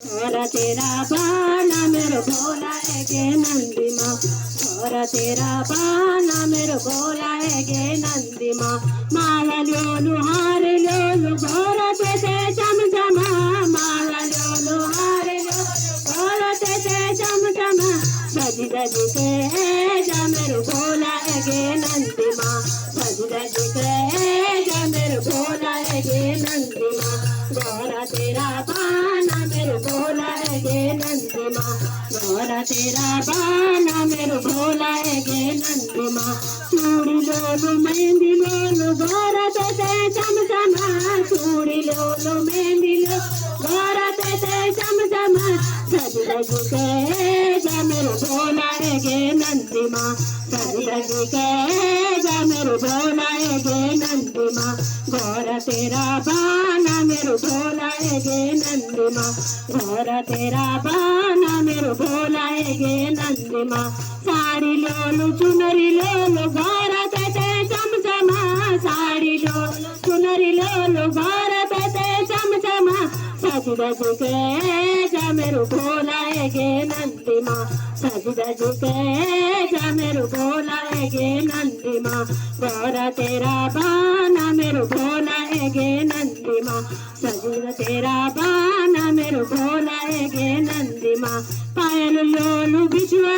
और तेरा बाना मेरे भोला है गे नंदी माँ। और तेरा बाना मेरे भोला है गे नंदी माँ। माला लोलू हार लोलू घोर ते चमचमा। माला लोलू हार लोलू घोर ते चमचमा। सज सज के जा मेरे भोला है गे नंदी माँ। सज सज के जा मेरे भोला है गे नंदी माँ। गौरा तेरा बाना मेरे भोला है गे नंदी माँ। गौरा तेरा बाना मेरे भोला है गे नंदी माँ। चूड़ी लोलू मेहंदी लोलू गौरा ते चमचमा। चूड़ी लोलू मेहंदी लो गौरा ते चमचमा। सज सज के जा मेरे भोला है गे नंदी माँ। सज सज के जा मेरे भोला है गे नंदी माँ। गौरा तेरा बाना मेरे भोला है गे नंदी माँ। गौरा तेरा बाना मेरे भोला है गे नंदी माँ। साड़ी लोलू चुनरी लोलू गौरा ते चमचमा। साड़ी लोलू चुनरी लोलू गौरा ते चमचमा। सज सज के जा मेरे भोला है गे नंदी माँ। सज सज के जा मेरे भोला है गे नंदी माँ। गौरा तेरा बाना मेरे भोला है गे नंदी माँ। सज तेरा बाना मेरे भोला है गे नंदी माँ। पायल लोलू बिछुआ